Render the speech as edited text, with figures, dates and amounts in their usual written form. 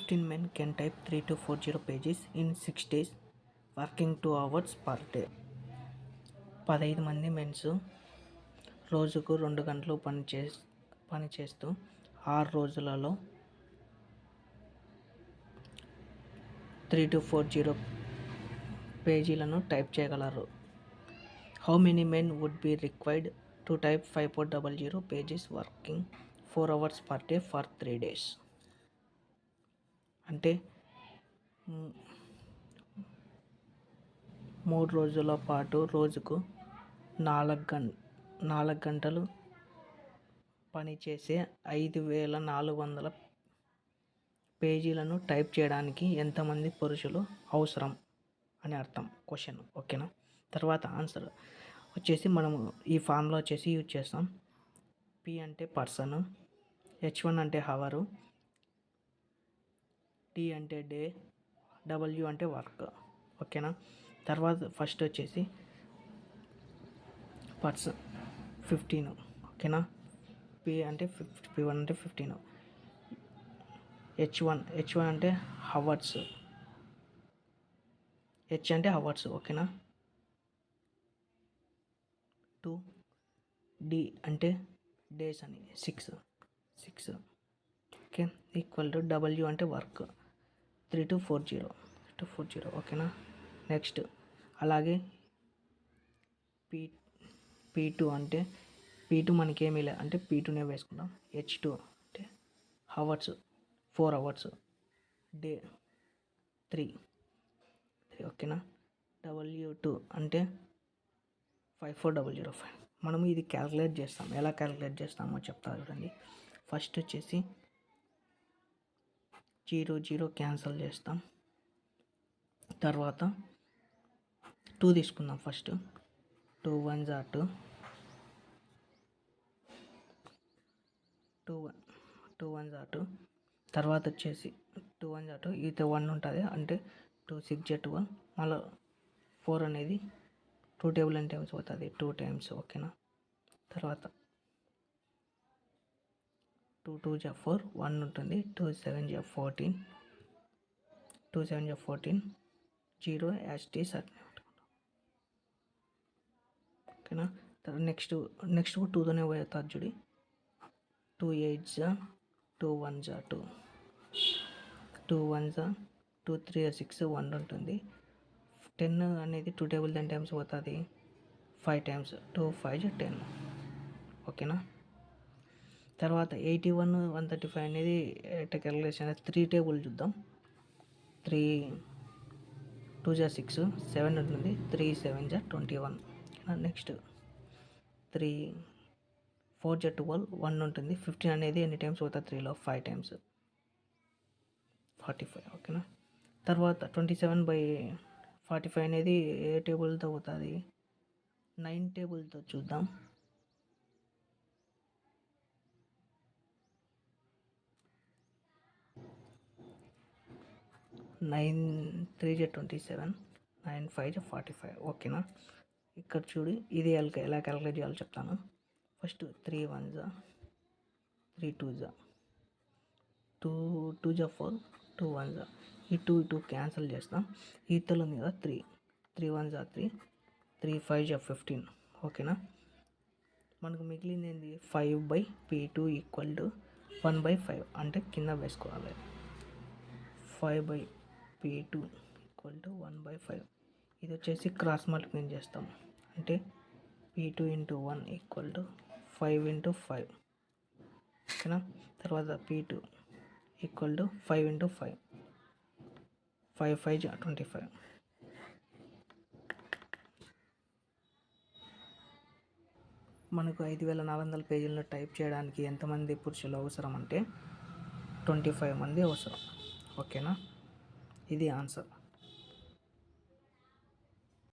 15 men can type 3 to 40 pages in 6 days, working 2 hours per day. 15 మంది men's రోజుకు 2 గంటలు పనిచేస్తూ 6 రోజులలో 3 to 40 పేజీలను టైప్ చేయగలరు. How many men would be required to type 5400 pages working 4 hours per day for 3 days? అంటే 3 రోజుల పాటు రోజుకు 4 గంటలు పనిచేసే 5400 పేజీలను టైప్ చేయడానికి ఎంతమంది పురుషులు అవసరం అని అర్థం క్వశ్చన్. ఓకేనా. తర్వాత ఆన్సర్ వచ్చేసి మనము ఈ ఫార్ములా వచ్చేసి యూజ్ చేస్తాం. పి అంటే పర్సన్, H1 అంటే హవరు, టీ అంటే డే, డబ్ల్యూ అంటే వర్క్. ఓకేనా. తర్వాత ఫస్ట్ వచ్చేసి పర్సన్ 15. ఓకేనా. పి అంటే P1 అంటే 15. H1 అంటే హవర్స్, H అంటే హవర్స్. ఓకేనా. 2 డి అంటే డేస్ అని 6. ఓకే. ఈక్వల్ టు డబ్ల్యూ అంటే వర్క్ 3 to 40. ఓకేనా. నెక్స్ట్ అలాగే P2 అంటే P2 మనకి ఏమీ లేదు అంటే P2నే వేసుకుంటాం. H2 అంటే హవర్స్ 4 hours, డే 3. ఓకేనా. W2 అంటే 54005. మనము ఇది క్యాలిక్యులేట్ చేస్తాం. ఎలా క్యాలిక్యులేట్ చేస్తామో చెప్తా చూడండి. ఫస్ట్ వచ్చేసి 0 క్యాన్సల్ చేస్తాం. తర్వాత 2 తీసుకుందాం. First 2 1s are 2, 2 1s are 2. తర్వాత వచ్చేసి 2 1s are 2, ఇది 1 ఉంటుంది అంటే 2 6 12. మళ్ళీ 4 అనేది 2 టేబుల్ అంటే పోతుంది 2 times. ఓకేనా. తర్వాత 2 2s are 4, 1 ఉంటుంది. 2 7s are 14, 2 7s are 14, 0 as t sir. ఓకేనా. తర్వాత నెక్స్ట్ 2తోనే పోతుంది చూడి. 2 8s are 2 1s are 2, 2 1s are 2 3 are 6, 1 ఉంటుంది. 10 అనేది 2 టేబుల్ 10 times పోతుంది 5 times. 2 5 10. ఓకేనా. తర్వాత 81 135 అనేది క్యాలిక్యులేషన్ 3 టేబుల్ చూద్దాం. 3 2s are 6, 7 ఉంటుంది. 3 7s are 21. Next 3 4s are 12, 1 ఉంటుంది. 15 అనేది ఎన్ని టైమ్స్ పోతుంది 3లో 5 times 45. ఓకేనా. తర్వాత 27/45 అనేది ఏ టేబుల్తో పోతుంది 9 టేబుల్తో చూద్దాం. 9 3s are 27, 9 5s are 45. ఓకేనా. ఇక్కడ చూడు ఇది ఎలా క్యాలిక్యులేట్ చేయాలో చెప్తాను. First 3 1s are 3 2s are 2 2s are 4, 2 1s are ఈ 2 క్యాన్సిల్ చేస్తాం. ఈతలు ఉంది కదా 3 1s are 3, 3 5s are 15. ఓకేనా. మనకు మిగిలింది ఏంది 5/P2 ఈక్వల్ టు 1/5 అంటే కింద వేసుకోవాలి. 5/P2 equal to 1/5. ఇది వచ్చేసి క్రాస్ మల్టిప్లికేషన్ చేస్తాం అంటే P2 into 1 equal to 5 into 5. ఓకేనా. తర్వాత P2 equal to 5 into 5, 5 5s are 25. మనకు 5400 పేజీలను టైప్ చేయడానికి ఎంతమంది పురుషులు అవసరం అంటే 25 మంది అవసరం. ఓకేనా. ఇది ఆన్సర్.